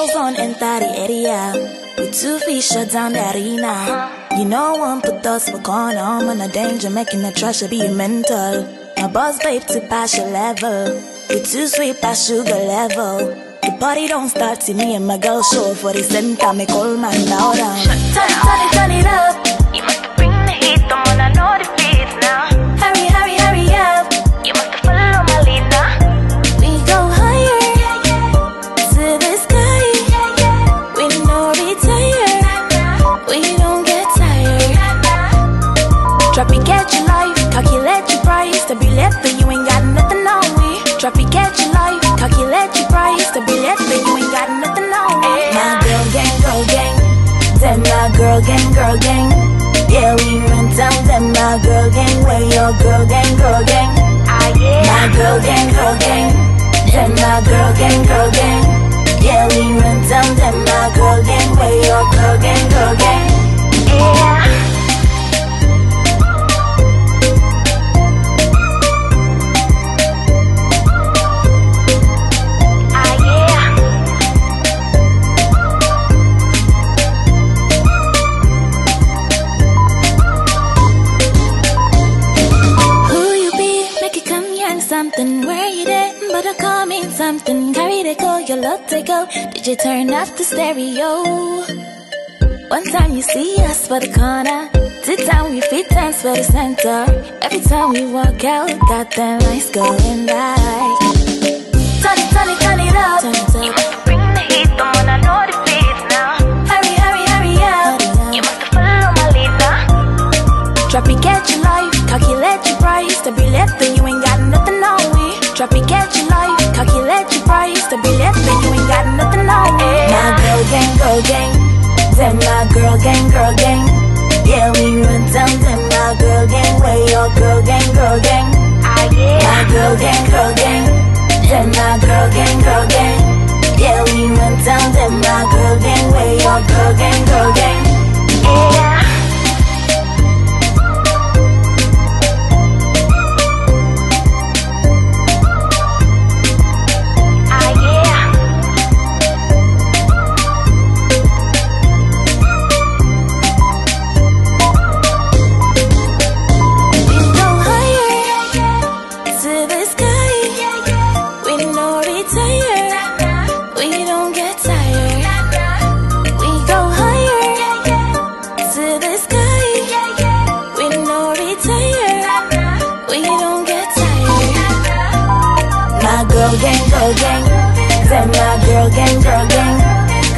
girls on enter the area. With 2 feet shut down the arena. You know one put us for corner. I'm on a danger, making the trash be mental. My boss babe to pass your level. You too sweet past sugar level. The party don't start till me and my girl show for the center. Me call man down. Turn it up. You must bring the heat, the one I know the beats now. Hurry, hurry, hurry up. You must follow my lead now. We go higher to the sky. We no retire. We don't get tired. Drop it, get your life. Calculate your price. To be left but you ain't got nothing on me. Drop it, get your life. Calculate your price. To be left but you ain't got nothing on me. My girl gang, girl gang. Them my girl gang, girl gang. Yeah, we run down them my girl gang. Where your girl gang, girl gang. Ah yeah. My girl gang, girl gang. Them my girl gang, girl gang. Yeah, we run down them my girl gang. Where your girl gang, girl gang. Yeah. Something where you there, but I call me something. Carry the go, your love take go. Did you turn off the stereo? One time you see us for the corner, 2 times we fit dance for the center. Every time we walk out, got them lights going right. Turn it up. You must bring the heat, the one I know the beats now. Hurry, hurry, hurry up. You must follow my lead now. Drop it, get your life. Calculate your price. To be left and you ain't got nothing on me. Drop it, get your life. Calculate your price. To be left and you ain't got nothing on me. My girl gang, girl gang. Them my girl gang, girl gang. Yeah, we run down them my girl gang. Where your girl gang, girl gang. Ah yeah. My girl gang, girl gang. Them my girl gang, girl gang. Yeah, we run down them my girl gang. Where your girl gang, girl gang. Yeah. Girl gang, them my girl gang, girl gang.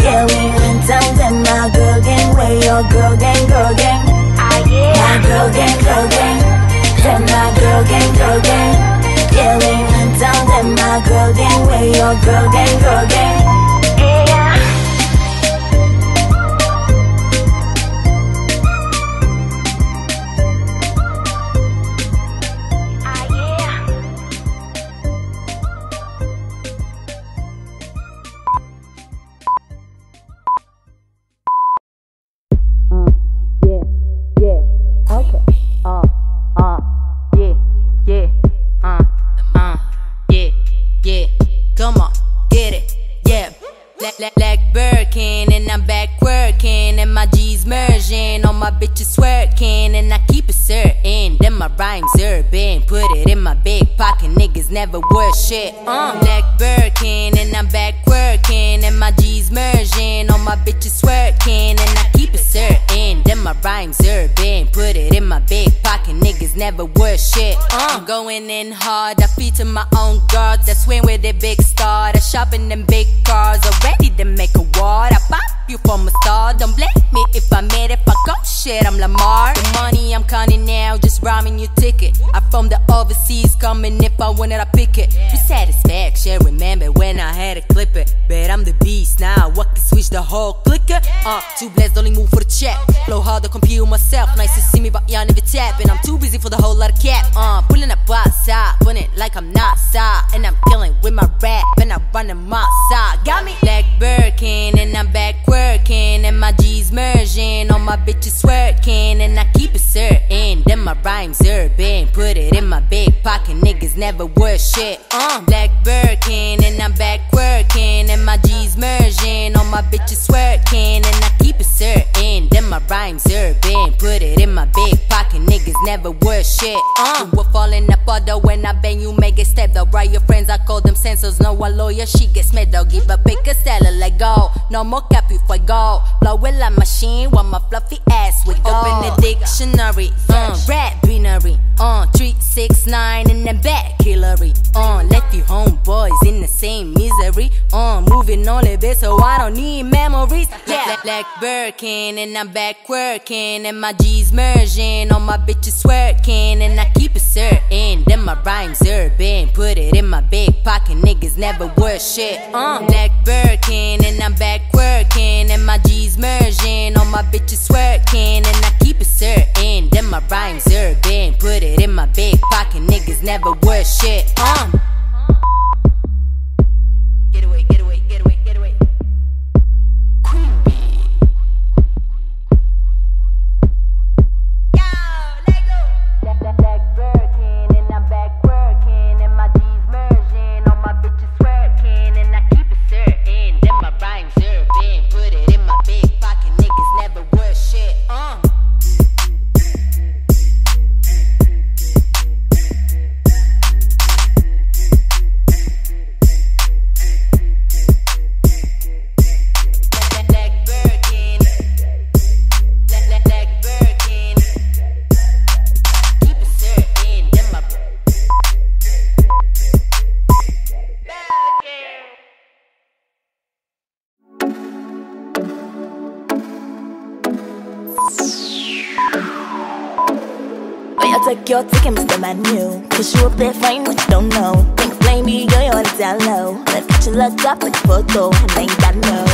Yeah, we went down them my girl gang. Where your girl gang, girl gang. Ah yeah. My girl gang, girl gang. Them my girl gang, girl gang. Yeah, we went down them my girl gang. Where your girl gang, girl gang. Yeah. Black Birkin and I'm back working, and my G's merging, all my bitches working, and I keep it certain. Then my rhymes urban, put it in my big pocket, niggas never worth shit. Black Birkin and I'm back working, and my G's merging, all my bitches working, and I keep it certain. Then my rhymes urban, put it in my big pocket, niggas never worth shit. I'm going in hard, I feed to my own guards, I swing with a big star, I shop in them big cars, ready to make a ward. I pop you from a star, don't blame me if I made it. Fuck up shit, I'm Lamar. The money I'm counting now, just rhyming your ticket. I from the overseas, coming if I want it, I pick it. For satisfaction, remember when I had to clip it. Bet I'm the beast now, what can switch the whole clicker? Too blessed, only move for the check. Flow hard to compute myself, nice to see me but y'all never tap. And I'm too busy for the whole lot of cap. Pulling up outside, putting it like I'm not side. And I'm killing with my rap, and I'm running my side. Got me? Black Birkin, and I'm back working, and my G's merging, all my bitches working, and I keep it certain. Then my rhymes urban, put it in my big pocket, niggas never worth shit. Black Birkin, and I'm back working, and my G's merging, all never worth shit. You will fall in the puddle when I bang you, make it step. Though right, your friends, I call them sensors. No one lawyer, she gets mad. Don't give a pick a seller, let go. No more copy for go. Blow it like machine while my fluffy ass with go. Open the dictionary, rap binary, 3, 6, 9 in the back, Hillary. Left you homeboys in the same misery. Moving on a bit, so I don't need memories. Yeah, like Birkin, and I'm back working, and my G's merging, all my bitches working, and I keep it certain. Then my rhymes urban, put it in my big pocket. Niggas never worth shit. Like Birkin, and I'm back working, and my G's merging, all my bitches working, and I keep it certain. Then my rhymes urban, put it in my big pocket. Niggas never worth shit. Get away, get away, get away, get away. Queen bee. Yo, let go. Like Birkin, and I'm back working, and my G's merging, all my bitches working, and I keep it certain. Then my rhymes urban, put it in my big pocket. Niggas never worth shit. Take your ticket, Mr. Manu, cause you up there fine, what you don't know. Think blame me, girl, you on it down low. Let's get your luck up like a photo, and then you gotta know.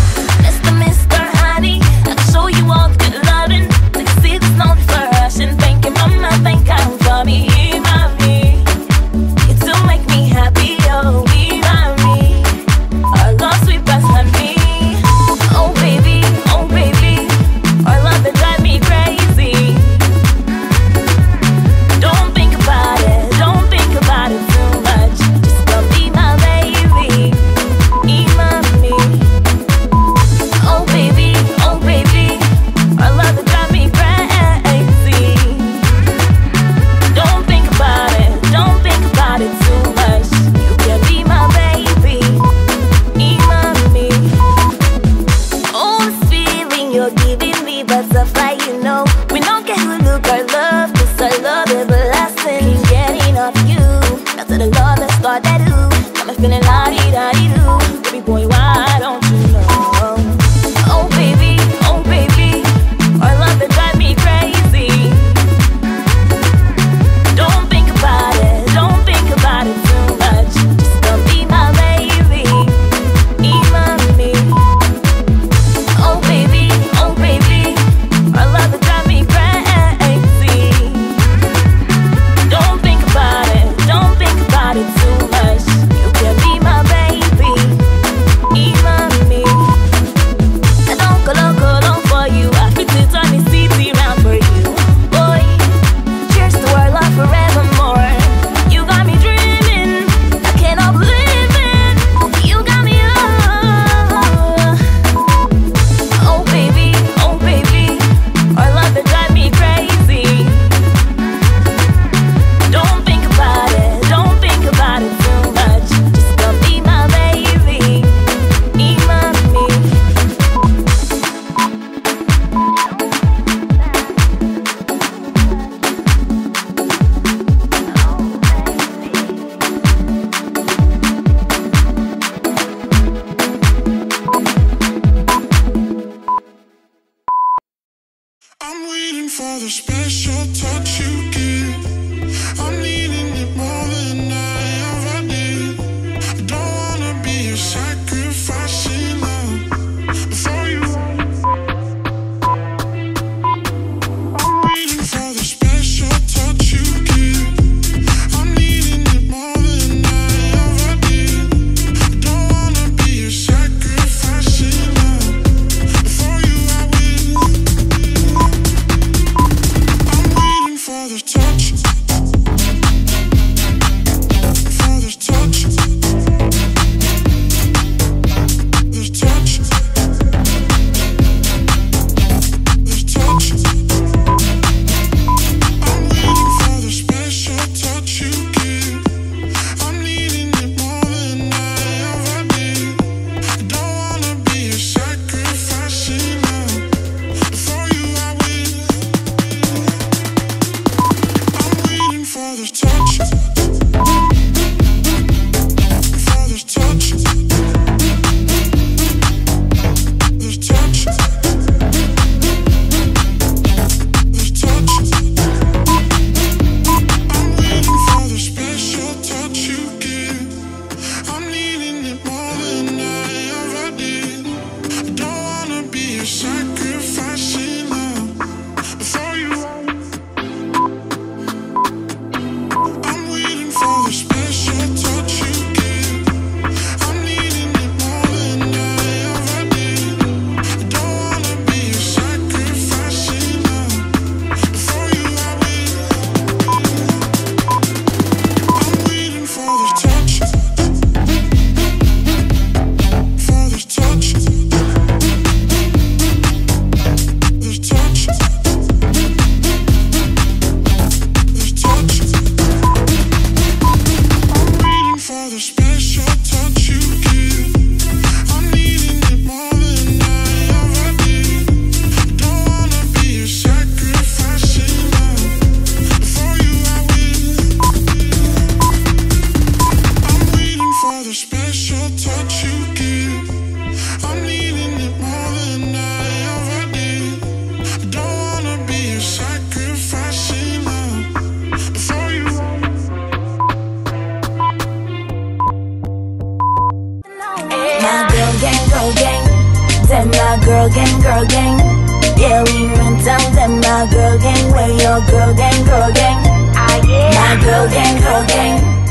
Mr. Honey, I can show you all the good loving. Like I see this only for us, and thank you, mama, thank God for me, mommy. You do make me happy, oh, we mommy. Our love sweet as honey. Oh baby, our love that drive me crazy. Don't think about it too much. Just come be my baby, be mommy. Oh baby, our love that drive me crazy. Don't think about it too much. You can be my baby, be mommy. Oh, this feeling you're giving me, butterfly, you know. We don't care who look our love, cause our love everlasting. Can't get enough of you. Now to the love, let's start that ooh. Got me feeling la-di-da-di-doo. Baby boy, why don't you know? Oh baby, our love that drive me crazy. Don't think about it too much. Just come be my baby, be mommy. Oh baby, our love that drive me crazy. Don't think about it too much. You can be my baby, be mommy. I don't go long for you. I fit to turn the city round for you, boy. Cheers to our love forevermore. You got me dreaming, I cannot believe it. You got me oh baby, our love that drive me crazy. Don't think about it too much. Just come be my baby, be mommy. I'm waiting for the special touch you give. I'm needing it more than I ever did. I don't wanna be a sacrificing love for you. I'm waiting for the special touch you give. I'm needing it more than I ever did. I don't wanna be a sacrificing love for you. I will. I'm waiting for the touch. For the touch. The touch. The touch. I'm waiting girl gang, girl gang. Yeah, we run down them, my girl gang. Where your girl gang, girl gang. Ah, yeah. My girl gang, girl gang.